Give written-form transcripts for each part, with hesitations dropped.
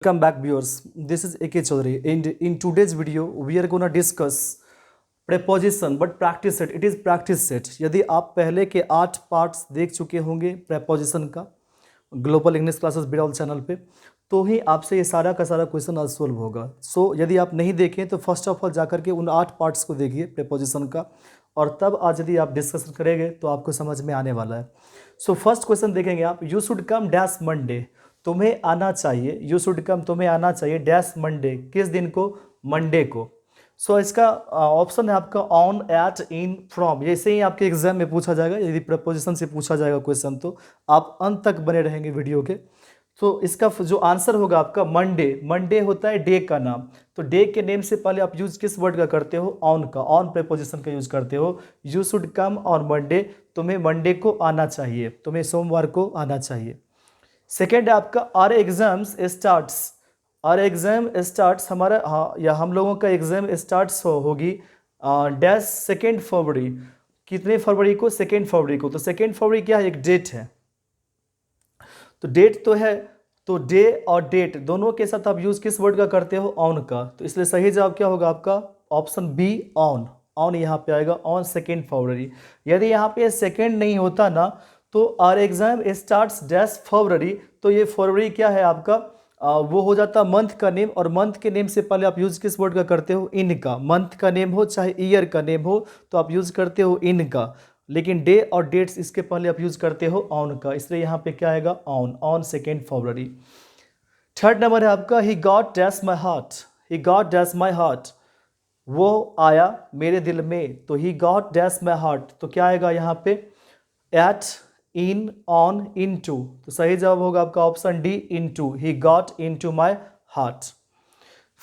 Welcome back viewers. This is AK Chaudhary. In today's video we are gonna discuss preposition but practice set. It is practice set. यदि आप पहले के 8 parts देख चुके होंगे preposition का global English classes Biraul channel पे, तो ही आपसे ये सारा का सारा क्वेश्चन आज सोल्व होगा. सो यदि आप नहीं देखें तो फर्स्ट ऑफ ऑल जाकर के उन 8 पार्ट्स को देखिए preposition का, और तब आज यदि आप डिस्कशन करेंगे तो आपको समझ में आने वाला है. सो फर्स्ट क्वेश्चन देखेंगे आप. You should come dash Monday. तुम्हें आना चाहिए. यू शुड कम, तुम्हें आना चाहिए डैश मंडे. किस दिन को? मंडे को. सो इसका ऑप्शन है आपका ऑन, एट, इन, फ्रॉम. जैसे ही आपके एग्जाम में पूछा जाएगा, यदि प्रपोजिशन से पूछा जाएगा क्वेश्चन, तो आप अंत तक बने रहेंगे वीडियो के. तो इसका जो आंसर होगा आपका मंडे. मंडे होता है डे का नाम. तो डे के नेम से पहले आप यूज किस वर्ड का करते हो? ऑन का. ऑन प्रेपोजिशन का यूज करते हो. You should come on Monday. तुम्हें मंडे को आना चाहिए, तुम्हें सोमवार को आना चाहिए. सेकेंड है आपका our exams starts. Our exam starts हमारा, हाँ, या हम लोगों का एग्जाम स्टार्ट्स होगी डैश सेकेंड फरवरी. कितने फरवरी को? सेकेंड फरवरी को. तो सेकेंड फरवरी क्या है? एक डेट है. तो डेट तो है, तो डे और डेट दोनों के साथ आप यूज किस वर्ड का करते हो? ऑन का. तो इसलिए सही जवाब क्या होगा आपका? Option B, on. ऑन यहाँ पे आएगा, ऑन सेकेंड फरवरी. यदि यहाँ पे सेकेंड नहीं होता ना, तो आर एग्जाम स्टार्ट्स डैश फरवरी, तो ये फरवरी क्या है आपका? वो हो जाता मंथ का नेम, और मंथ के नेम से पहले आप यूज किस वर्ड का करते हो? इन का. मंथ का नेम हो चाहे ईयर का नेम हो, तो आप यूज करते हो इन का. लेकिन डे और डेट्स इसके पहले आप यूज करते हो ऑन का. इसलिए यहाँ पे क्या आएगा? On. On second February. Third number है आपका he got dash my heart. He got dash my heart. वो आया मेरे दिल में. तो he got dash my heart, तो क्या आएगा यहाँ पे? At, in, on, in to. तो सही जवाब होगा आपका option D, into. He got into my heart.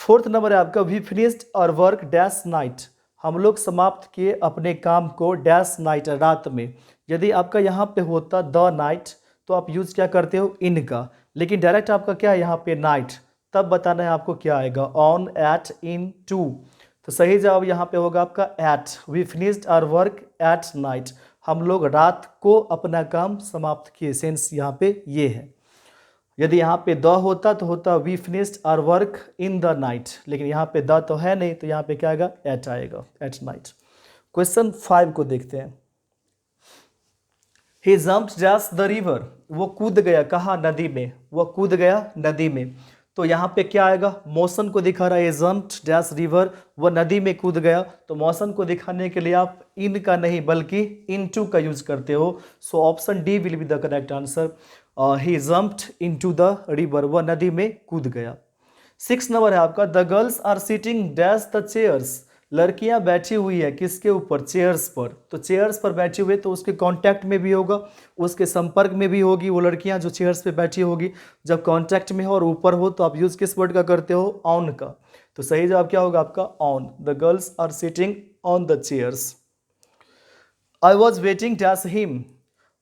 Fourth number है आपका we finished our work dash night. हम लोग समाप्त किए अपने काम को डैश नाइट, रात में. यदि आपका यहाँ पे होता द नाइट, तो आप यूज क्या करते हो? इन का. लेकिन डायरेक्ट आपका क्या है यहाँ पे? नाइट. तब बताना है आपको क्या आएगा? On, at, in, to. तो सही जवाब यहाँ पे होगा आपका at. We finished our work at night. हम लोग रात को अपना काम समाप्त किए. सेंस यहाँ पे ये है. यदि यहाँ पे द होता तो होता we finished our work in the night. लेकिन यहाँ पे द तो है नहीं, तो यहाँ पे क्या आएगा? एट आएगा, एट नाइट. क्वेश्चन 5 को देखते हैं. ही जम्प्ड डैश द रिवर. वो कूद गया. कहाँ? नदी में. वो कूद गया नदी में. तो यहाँ पे क्या आएगा? मोशन को दिखा रहा है. जम्प्ड डैश रिवर, वो नदी में कूद गया. तो मोशन को दिखाने के लिए आप इन का नहीं बल्कि इनटू का यूज करते हो. So option D will be the correct answer. He jumped into the river, वह नदी में कूद गया. 6 नंबर है आपका the girls are sitting dash the chairs. लड़कियां बैठी हुई है किसके ऊपर? चेयर्स पर. तो चेयर्स पर बैठी हुई, तो उसके कांटेक्ट में भी होगा, उसके संपर्क में भी होगी वो लड़कियां जो चेयर्स पे बैठी होगी. जब कांटेक्ट में हो और ऊपर हो, तो आप यूज किस वर्ड का करते हो? ऑन का. तो सही जवाब क्या होगा आपका? On. The girls are sitting on the chairs. I was waiting dash him.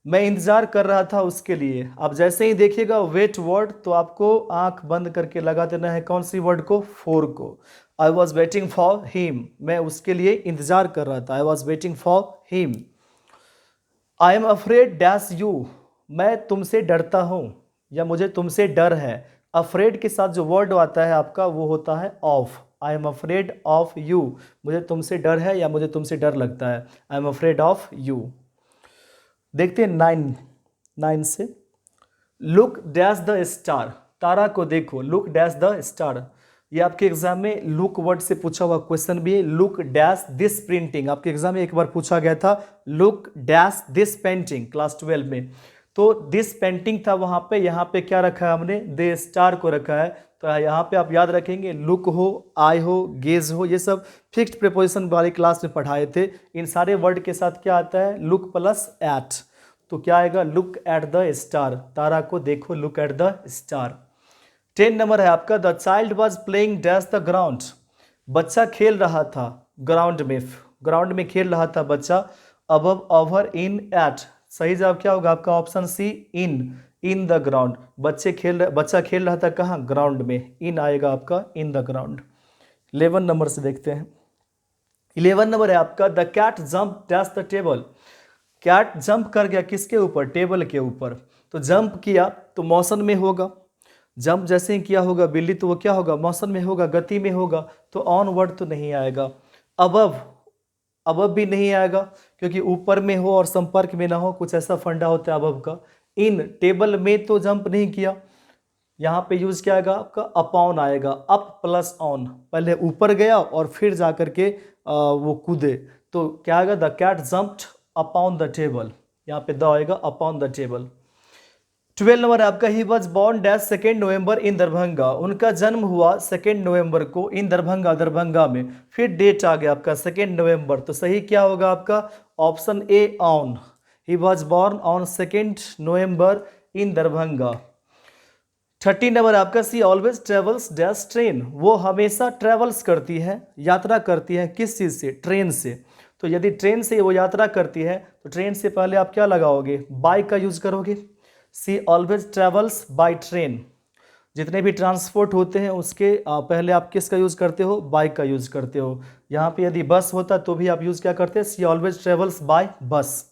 मैं इंतजार कर रहा था उसके लिए. आप जैसे ही देखिएगा वेट वर्ड, तो आपको आंख बंद करके लगा देना है कौन सी वर्ड को? फॉर को. आई वॉज वेटिंग फॉर हिम, मैं उसके लिए इंतजार कर रहा था. आई was waiting for him. I am afraid dash you. मैं तुमसे डरता हूँ, या मुझे तुमसे डर है. अफ्रेड के साथ जो वर्ड आता है आपका, वो होता है of. I am afraid of you. मुझे तुमसे डर है या मुझे तुमसे डर लगता है. I am afraid of you. देखते हैं 9 से. Look dash the star. तारा को देखो. Look dash the star. ये आपके एग्जाम में लुक वर्ड से पूछा हुआ क्वेश्चन भी है. Look dash this printing. आपके एग्जाम में एक बार पूछा गया था look dash this painting, class 12 में. तो दिस पेंटिंग था वहां पे. यहाँ पे क्या रखा है हमने? दे स्टार को रखा है. तो यहाँ पे आप याद रखेंगे लुक हो, आई हो, गेज हो, ये सब फिक्स्ड प्रीपोजिशन वाली क्लास में पढ़ाए थे. इन सारे वर्ड के साथ क्या आता है? Look plus at. तो क्या आएगा? Look at the star. तारा को देखो. Look at the star. 10 number है आपका the child was playing dash the ground. बच्चा खेल रहा था ग्राउंड में. ग्राउंड में खेल रहा था बच्चा. Above, over, in, at. सही जवाब क्या होगा आपका? Option C, in. In the ground. बच्चा खेल रहा था कहाँ? ग्राउंड में. इन आएगा आपका, इन द ग्राउंड. 11 नंबर से देखते हैं. 11 नंबर है आपका the cat jump dash the table. Cat jump कर गया किसके ऊपर? टेबल के ऊपर. तो जंप किया तो मोशन में होगा. जंप जैसे ही किया होगा बिल्ली तो वो क्या होगा, मोशन में होगा, गति में होगा, तो ऑन वर्ड तो नहीं आएगा। अबव, अबव भी नहीं आएगा क्योंकि ऊपर में हो और संपर्क में ना हो, कुछ ऐसा फंडा होता है अबव का। इन, टेबल में तो जंप नहीं किया, यहाँ पे यूज क्या आएगा आपका, अपॉन आएगा, अप प्लस ऑन, पहले ऊपर गया और फिर जा करके वो कूदे, तो क्या आएगा, the cat jumped upon the table, यहाँ पे द आएगा अपॉन द टेबल। 12 नंबर आपका, ही वॉज बॉर्न डैश 2 नवंबर इन दरभंगा, उनका जन्म हुआ 2 नवंबर को इन दरभंगा, दरभंगा में, फिर डेट आ गया आपका 2 नवंबर, तो सही क्या होगा आपका, option A on, he was born on 2 November in Darbhanga. 30 number आपका, सी ऑलवेज ट्रेवल्स डैश ट्रेन, वो हमेशा ट्रेवल्स करती है, यात्रा करती है, किस चीज़ से, ट्रेन से, तो यदि ट्रेन से वो यात्रा करती है तो ट्रेन से पहले आप क्या लगाओगे, बाय का यूज करोगे। सी ऑलवेज ट्रेवल्स बाय ट्रेन, जितने भी ट्रांसपोर्ट होते हैं उसके पहले आप किसका यूज़ करते हो, बाय का यूज़ करते हो। यहाँ पे यदि बस होता तो भी आप यूज़ क्या करते हैं, she always travels by bus.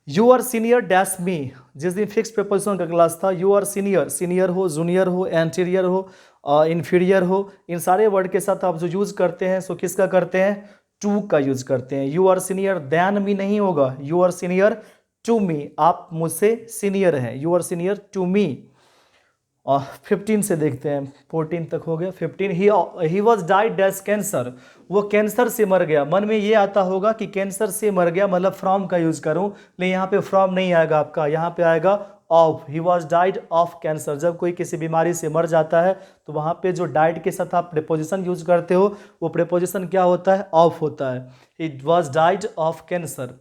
You are senior dash me, जिस दिन फिक्स प्रीपोजिशन का क्लास था, यू आर सीनियर, सीनियर हो, जूनियर हो, एंटीरियर हो, इन्फीरियर हो, इन सारे वर्ड के साथ आप जो यूज़ करते हैं सो किसका करते हैं, टू का यूज़ करते हैं। You are senior than me नहीं होगा, you are senior to me, आप मुझसे सीनियर हैं, you are senior to me. 15 से देखते हैं, 14 तक हो गया। 15, he was died dash cancer, वो कैंसर से मर गया। मन में ये आता होगा कि कैंसर से मर गया मतलब फ्रॉम का यूज करूं, लेकिन यहाँ पे फ्रॉम नहीं आएगा आपका, यहाँ पे आएगा of, he was died of cancer. जब कोई किसी बीमारी से मर जाता है तो वहाँ पे जो डाइड के साथ आप प्रीपोजिशन यूज करते हो वो प्रीपोजिशन क्या होता है, ऑफ होता है। ही was died of cancer.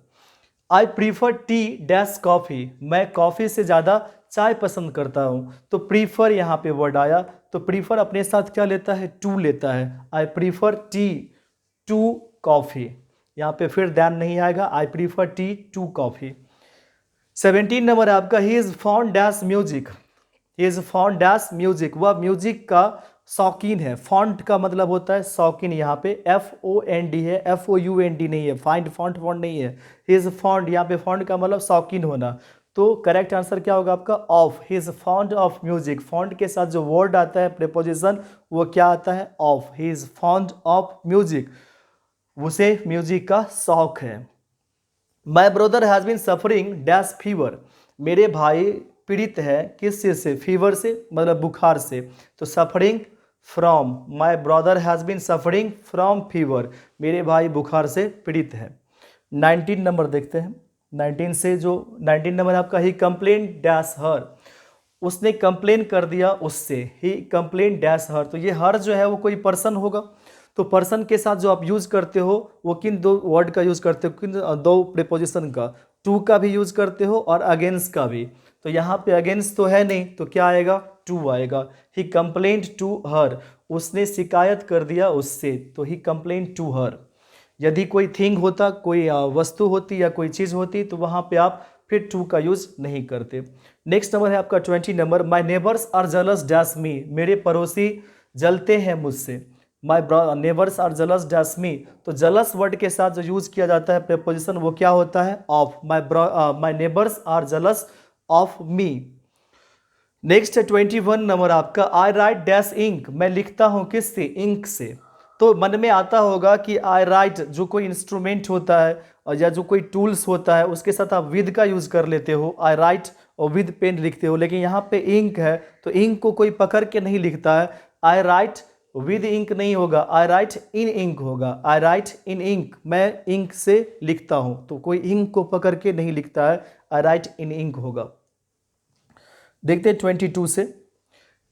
I prefer T dash coffee, मैं कॉफ़ी से ज़्यादा चाय पसंद करता हूँ, तो प्रीफर यहाँ पे वर्ड आया, तो प्रीफर अपने साथ क्या लेता है, टू लेता है। I prefer tea to coffee, यहाँ पे फिर दैन नहीं आएगा, I prefer tea to coffee. 17 number आपका, he is fond dash music, he is fond dash music, वह म्यूजिक का शौकीन है। फॉन्ट का मतलब होता है शौकीन, यहाँ पे FOND है, FOUND नहीं है, फाइंड फॉन्ट फॉन्ट नहीं है, ही इज़ फॉन्ड, यहाँ पे फॉन्ट का मतलब शौकीन होना, तो करेक्ट आंसर क्या होगा आपका, of, he is fond of music. Font के साथ जो वर्ड आता है प्रीपोजिशन वो क्या आता है, of, he is fond of music, उसे म्यूजिक का शौक है। My brother has been suffering dash fever, मेरे भाई पीड़ित है किस चीज़ से, फीवर से मतलब बुखार से, तो suffering from, my brother has been suffering from fever, मेरे भाई बुखार से पीड़ित है। 19 नंबर देखते हैं, 19 से जो 19 नंबर आपका, ही कंप्लेन डैश हर, उसने कंप्लेन कर दिया उससे, ही कंप्लेन डैश हर, तो ये हर जो है वो कोई पर्सन होगा, तो पर्सन के साथ जो आप यूज़ करते हो वो किन दो वर्ड का यूज़ करते हो, किन दो प्रीपोजिशन का, टू का भी यूज़ करते हो और अगेंस्ट का भी, तो यहाँ पे अगेंस्ट तो है नहीं तो क्या आएगा, टू आएगा। ही कंप्लेंट टू हर, उसने शिकायत कर दिया उससे, तो ही कंप्लेंट टू हर। यदि कोई थिंग होता, कोई वस्तु होती या कोई चीज़ होती तो वहाँ पे आप फिर टू का यूज़ नहीं करते। नेक्स्ट नंबर है आपका 20 number, my neighbours are jealous dash me, मेरे पड़ोसी जलते हैं मुझसे, my neighbours are jealous dash me, तो जलस वर्ड के साथ जो यूज़ किया जाता है प्रीपोजिशन वो क्या होता है, of, my neighbours are jealous of me. Next है 21 नंबर आपका, आई राइट डैश इंक, मैं लिखता हूँ किससे, इंक से, तो मन में आता होगा कि आई राइट जो कोई इंस्ट्रूमेंट होता है या जो कोई टूल्स होता है उसके साथ आप विद का यूज़ कर लेते हो, आई राइट और विद पेन लिखते हो, लेकिन यहाँ पे इंक है तो इंक को कोई पकड़ के नहीं लिखता है, आई राइट विद इंक नहीं होगा, आई राइट इन इंक होगा, आई राइट इन इंक, मैं इंक से लिखता हूँ, तो कोई इंक को पकड़ के नहीं लिखता है, आई राइट इन इंक होगा। देखते हैं 22 से,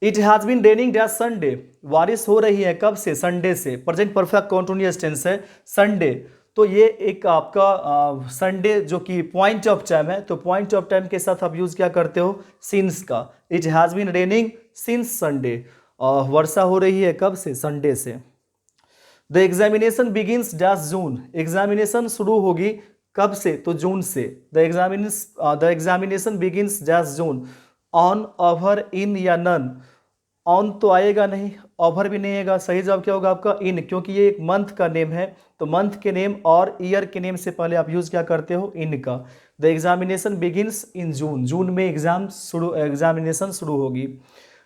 it has been raining dash Sunday, बारिश हो रही है कब से, संडे से, प्रेजेंट परफेक्ट कॉन्टिन्यूअस टेंस है, संडे, तो ये एक आपका संडे जो कि पॉइंट ऑफ टाइम है, तो पॉइंट ऑफ टाइम के साथ आप यूज़ क्या करते हो, सिंस का, it has been raining since Sunday, वर्षा हो रही है कब से, संडे से। The examination begins dash June, examination शुरू होगी कब से, तो जून से, the examination begins dash June, on, over, in या नन, ऑन तो आएगा नहीं, ओवर भी नहीं आएगा, सही जवाब क्या होगा आपका, इन, क्योंकि ये एक मंथ का नेम है, तो मंथ के नेम और ईयर के नेम से पहले आप यूज क्या करते हो, इन का। द एग्जामिनेशन बिगिंस इन जून, जून में एग्जामिनेशन शुरू होगी।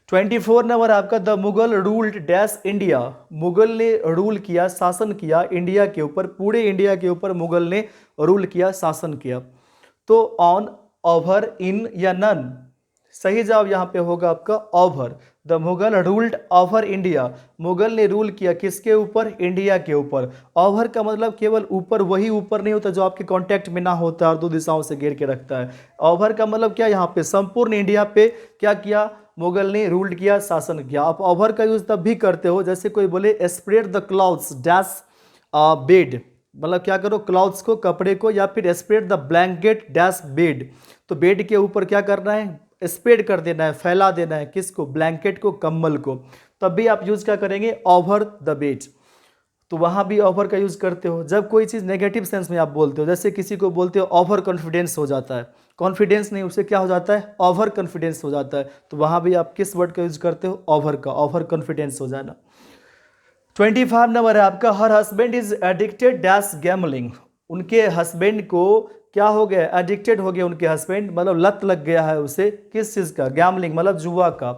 24 नंबर आपका the Mughal ruled dash India, Mughal ने रूल किया, शासन किया इंडिया के ऊपर, पूरे इंडिया के ऊपर मुगल ने रूल किया, शासन किया। तो ऑन, ओवर, इन या नन, सही जवाब यहाँ पे होगा आपका over. The Mughal ruled over India, Mughal ने रूल किया किसके ऊपर, इंडिया के ऊपर। ओवर का मतलब केवल ऊपर, वही ऊपर नहीं होता जो आपके कांटेक्ट में ना होता है और दो दिशाओं से घेर के रखता है। ओवर का मतलब क्या, यहाँ पे संपूर्ण इंडिया पे क्या किया, मुगल ने रूल्ड किया, शासन किया। आप ओवर का यूज तब भी करते हो जैसे कोई बोले spread the clouds dash bed, मतलब क्या करो, क्लाउड्स को, कपड़े को, या फिर spread the blanket dash bed, तो बेड के ऊपर क्या करना है, स्प्रेड कर देना है, फैला देना है, किसको, ब्लैंकेट को, कंबल को। तब भी आप यूज क्या करेंगे, ओवर द बेड। तो वहाँ भी ओवर का यूज करते हो जब कोई चीज़ नेगेटिव सेंस में आप बोलते हो, जैसे किसी को बोलते हो ओवर कॉन्फिडेंस हो जाता है, कॉन्फिडेंस नहीं, उसे क्या हो जाता है, ओवर कॉन्फिडेंस हो जाता है। तो वहाँ भी आप किस वर्ड का यूज करते हो, ओवर का, ओवर कॉन्फिडेंस हो जाना। 25 नंबर है आपका हर husband is addicted dash gambling, उनके हस्बैंड को क्या हो गया, एडिक्टेड हो गया उनके हस्बैंड, मतलब लत लग गया है उसे, किस चीज़ का, गैमलिंग मतलब जुआ का।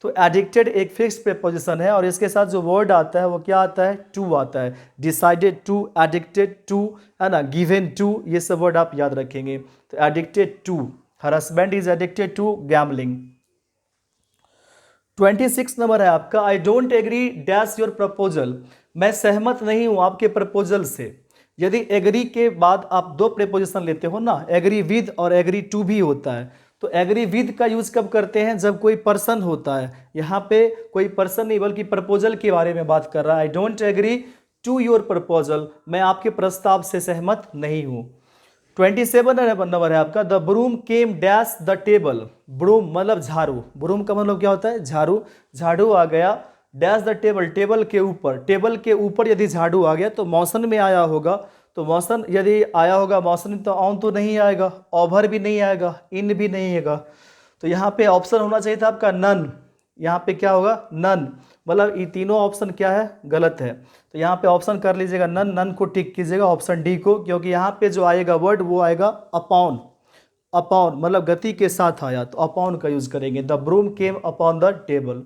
तो एडिक्टेड एक फिक्स्ड प्रीपोजिशन है और इसके साथ जो वर्ड आता है वो क्या आता है, टू आता है। डिसाइडेड टू, एडिक्टेड टू, है ना, गिवन टू, ये सब वर्ड आप याद रखेंगे। तो addicted to, her husband is addicted to gambling. 26 number है आपका I don't agree dash your proposal, मैं सहमत नहीं हूं आपके प्रपोजल से। यदि एग्री के बाद आप दो प्रीपोजिशन लेते हो ना, एग्री विद और एग्री टू भी होता है। तो एग्री विद का यूज कब करते हैं, जब कोई पर्सन होता है। यहाँ पे कोई पर्सन नहीं बल्कि प्रपोजल के बारे में बात कर रहा है। I don't agree to your proposal, मैं आपके प्रस्ताव से सहमत नहीं हूँ। 27 नंबर है आपका the broom came dash the table, broom मतलब झाड़ू, ब्रूम का मतलब क्या होता है, झाड़ू, झाड़ू आ गया डैश द टेबल, टेबल के ऊपर, टेबल के ऊपर यदि झाड़ू आ गया तो मौसम में आया होगा। तो मौसम यदि आया होगा मौसम, तो ऑन तो नहीं आएगा, ओवर भी नहीं आएगा, इन भी नहीं आएगा। तो यहाँ पे ऑप्शन होना चाहिए था आपका नन, यहाँ पे क्या होगा, नन, मतलब ये तीनों ऑप्शन क्या है, गलत है। तो यहाँ पे ऑप्शन कर लीजिएगा नन, नन को टिक कीजिएगा ऑप्शन डी को, क्योंकि यहाँ पे जो आएगा वर्ड वो आएगा अपॉन, अपॉन मतलब गति के साथ आया, तो अपॉन का यूज करेंगे। The broom came upon the table.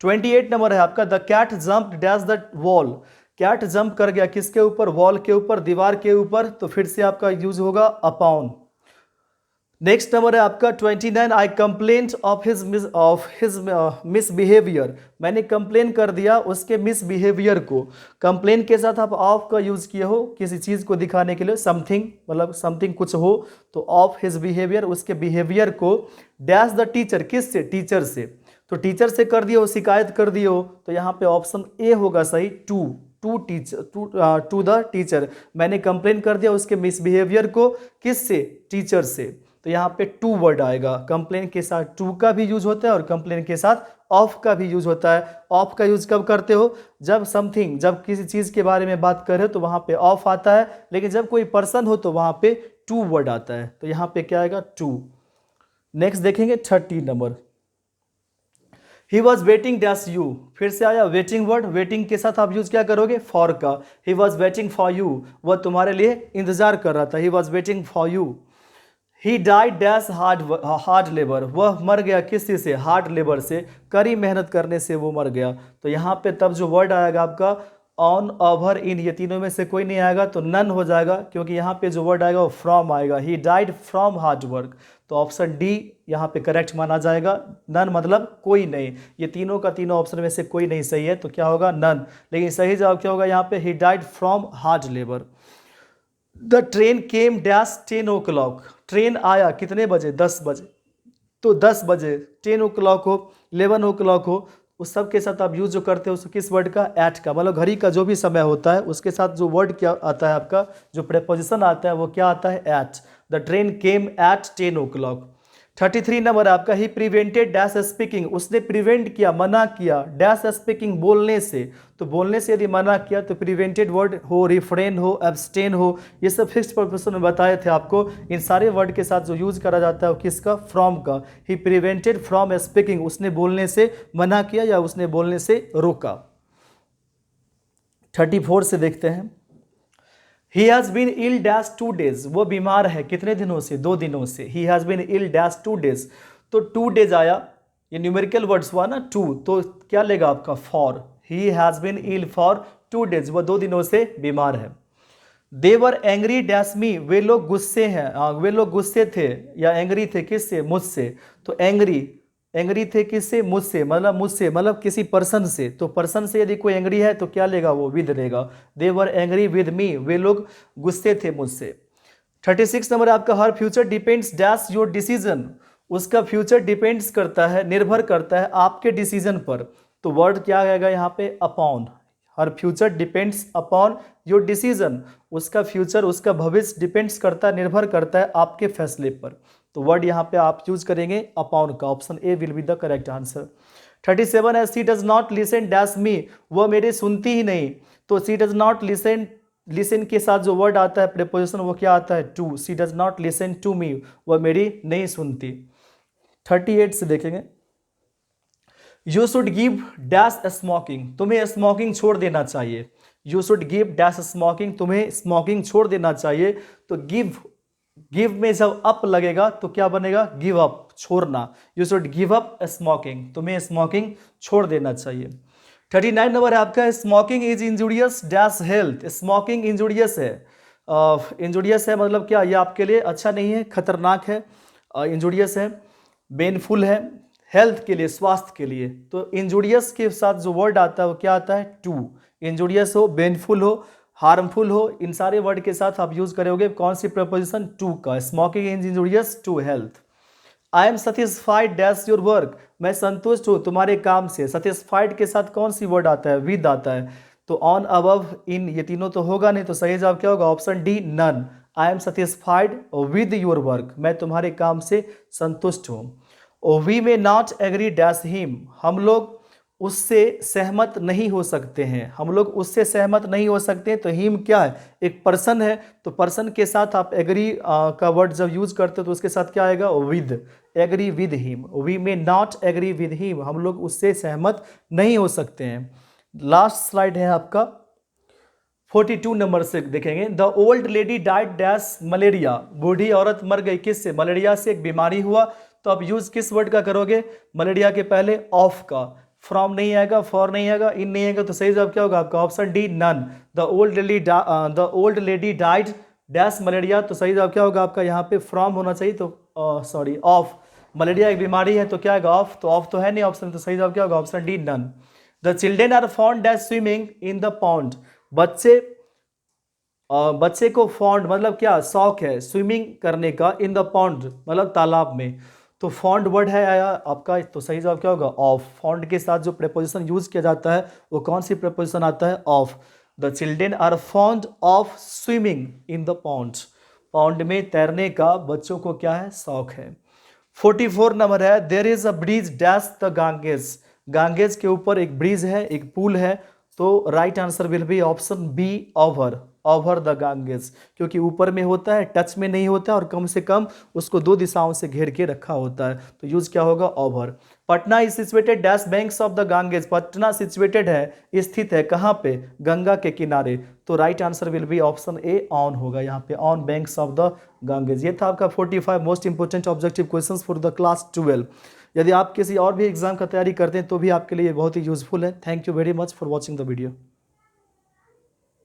28 number है आपका the cat jump dash the wall, cat jump कर गया किसके ऊपर, वॉल के ऊपर, दीवार के ऊपर, तो फिर से आपका यूज होगा अपॉन। नेक्स्ट नंबर है आपका 29 आई कंप्लेन ऑफ हिज मिसबिहेवियर, मैंने कंप्लेन कर दिया उसके मिसबिहेवियर को। कंप्लेन के साथ आप ऑफ का यूज किए हो किसी चीज़ को दिखाने के लिए, समथिंग मतलब समथिंग कुछ हो, तो ऑफ हिज बिहेवियर, उसके बिहेवियर को, डैश द टीचर, किस से, टीचर से। तो टीचर से कर दिए हो, शिकायत कर दिए हो, तो यहाँ पे ऑप्शन ए होगा सही, to teacher, to the teacher, मैंने कंप्लेन कर दिया उसके मिसबिहेवियर को, किस से, टीचर से। तो यहाँ पे टू वर्ड आएगा, कंप्लेन के साथ टू का भी यूज होता है और कंप्लेन के साथ ऑफ का भी यूज होता है। ऑफ का यूज कब करते हो, जब समथिंग, जब किसी चीज़ के बारे में बात कर रहे हो तो वहाँ पे ऑफ आता है, लेकिन जब कोई पर्सन हो तो वहाँ पे टू वर्ड आता है। तो यहाँ पे क्या आएगा, टू। नेक्स्ट देखेंगे 30 number, he was waiting dash you, फिर से आया वेटिंग वर्ड, वेटिंग के साथ आप यूज क्या करोगे, फॉर का। He was waiting for you, वह तुम्हारे लिए इंतजार कर रहा था, he was waiting for you. He died dash hard labour, वह मर गया किस चीज़ से, हार्ड लेबर से, कड़ी मेहनत करने से वो मर गया। तो यहाँ पे तब जो वर्ड आएगा आपका ऑन, ओवर, इन, ये तीनों में से कोई नहीं आएगा तो नन हो जाएगा, क्योंकि यहाँ पे जो वर्ड आएगा वो फ्रॉम आएगा। He died from hard work, तो ऑप्शन डी यहाँ पे करेक्ट माना जाएगा। नन मतलब कोई नहीं, ये तीनों का तीनों ऑप्शन में से कोई नहीं सही है, तो क्या होगा, नन। लेकिन सही जवाब क्या होगा यहाँ पे, he died from hard labour. The train came dash 10 o'clock, train आया कितने बजे, 10 बजे, तो 10 बजे, 10 o'clock हो, 11 o'clock हो, उस सब के साथ आप यूज जो करते हो किस वर्ड का, एट का, मतलब घड़ी का जो भी समय होता है उसके साथ जो वर्ड क्या आता है आपका, जो प्रेपोजिशन आता है वो क्या आता है, at. The train came at 10 o'clock। 33 number आपका ही प्रिवेंटेड डैश स्पीकिंग, उसने प्रिवेंट किया, मना किया, डैश स्पीकिंग बोलने से। तो बोलने से यदि मना किया तो प्रिवेंटेड वर्ड हो, रिफ्रेन हो, एब्सटेन हो, ये सब फिक्स्ड प्रीपोजिशन में बताए थे आपको। इन सारे वर्ड के साथ जो यूज करा जाता है वो किसका, फ्रॉम का। ही प्रिवेंटेड फ्रॉम स्पीकिंग, उसने बोलने से मना किया या उसने बोलने से रोका। 34 से देखते हैं, he has been ill dash 2 days, वो बीमार है कितने दिनों से, 2 दिनों से। He has been ill dash 2 days, तो 2 days आया, ये न्यूमेरिकल वर्ड्स हुआ ना 2, तो क्या लेगा आपका for. He has been ill for 2 days, वह 2 दिनों से बीमार है। दे वर एंग्री डैश मी, वे लोग गुस्से हैं, वे लोग गुस्से थे या एंग्री थे किससे, मुझसे। तो एंग्री थे किससे, मुझसे, मतलब किसी पर्सन से। तो पर्सन से यदि कोई एंग्री है तो क्या लेगा वो, विद लेगा। दे वर एंग्री विद मी, वे लोग गुस्से थे मुझसे। 36 नंबर आपका, हर future depends dash your decision, उसका फ्यूचर डिपेंड्स करता है, निर्भर करता है आपके डिसीजन पर। तो वर्ड क्या आएगा यहाँ पे, upon. Her future depends upon your decision, उसका फ्यूचर, उसका भविष्य डिपेंड्स करता है, निर्भर करता है आपके फैसले पर। तो वर्ड यहाँ पे आप यूज करेंगे अपॉन का, option A will be the correct answer. 37 है, she does not listen dash me, वह मेरे सुनती ही नहीं। तो she does not listen, listen के साथ जो वर्ड आता है प्रीपोजिशन वो क्या आता है, to. She does not listen to me, वह मेरी नहीं सुनती। 38 से देखेंगे, you should give dash smoking, तुम्हें स्मोकिंग छोड़ देना चाहिए। You should give dash smoking, तुम्हें स्मोकिंग छोड़ देना चाहिए। तो गिव में जब अप लगेगा तो क्या बनेगा, गिव अप, छोड़ना। You should give up smoking, तुम्हें स्मोकिंग छोड़ देना चाहिए। 39 नंबर है आपका, smoking is injurious dash health, smoking injurious है। इंजूरियस है मतलब क्या, ये आपके लिए अच्छा नहीं है, खतरनाक है, इंजूरियस है, बेनफुल है हेल्थ के लिए, स्वास्थ्य के लिए। तो इंजूरियस के साथ जो वर्ड आता है वो क्या आता है, टू। इंजूरियस हो, बेनफुल हो, हार्मफुल हो, इन सारे वर्ड के साथ आप यूज करोगे कौन सी प्रपोजिशन, टू का। Smoking is injurious to health. I am satisfied dash your work, मैं संतुष्ट हूँ तुम्हारे काम से। सेटिस्फाइड के साथ कौन सी वर्ड आता है, विद आता है। तो ऑन, अबव, इन, ये तीनों तो होगा नहीं, तो सही जवाब क्या होगा, option D, none. I am satisfied with your work, मैं तुम्हारे काम से संतुष्ट हूँ। We may not agree dash him, हम लोग उससे सहमत नहीं हो सकते हैं, हम लोग उससे सहमत नहीं हो सकते। तो हिम क्या है, एक पर्सन है, तो पर्सन के साथ आप एग्री का वर्ड जब यूज करते हो तो उसके साथ क्या आएगा, with, agree with him. We may not agree with him, हम लोग उससे सहमत नहीं हो सकते हैं। लास्ट स्लाइड है आपका 42 नंबर से देखेंगे, the old lady died dash malaria, बूढ़ी औरत मर गई किससे, मलेरिया से, एक बीमारी हुआ। तो आप यूज किस वर्ड का करोगे, मलेरिया के पहले ऑफ का। फ्रॉम नहीं आएगा, फॉर नहीं आएगा, इन नहीं आएगा, तो सही जवाब क्या होगा आपका, option D, none. The old lady died dash malaria, तो सही जवाब क्या होगा आपका, यहाँ पे फ्रॉम होना चाहिए, तो सॉरी ऑफ। मलेरिया एक बीमारी है तो क्या आएगा, ऑफ। तो ऑफ तो है नहीं ऑप्शन, तो सही जवाब क्या होगा, option D, none. The children are fond dash swimming in the pond, बच्चे को फॉन्ड मतलब क्या, शौक है स्विमिंग करने का, इन द पॉन्ड मतलब तालाब में। तो फॉन्ड वर्ड है आया आपका, तो सही जवाब क्या होगा, ऑफ। फॉन्ड के साथ जो प्रेपोजिशन यूज किया जाता है वो कौन सी प्रेपोजिशन आता है, of. The children are fond of swimming in the pond, pond में तैरने का बच्चों को क्या है, शौक है। 44 नंबर है, there is a bridge dash the Ganges, Ganges के ऊपर एक ब्रिज है, एक पुल है। तो right answer will be option B, over, over the Ganges, क्योंकि ऊपर में होता है, टच में नहीं होता है, और कम से कम उसको दो दिशाओं से घेर के रखा होता है। तो यूज क्या होगा, over. Patna is situated dash banks of the Ganges, Patna situated है, स्थित है कहाँ पे, गंगा के किनारे। तो right answer will be option A, on होगा यहाँ पे, on banks of the Ganges. ये था आपका 45 most important objective questions for the class 12। यदि आप किसी और भी एग्जाम का तैयारी करते हैं तो भी आपके लिए बहुत ही यूजफुल है। Thank you very much for watching the video.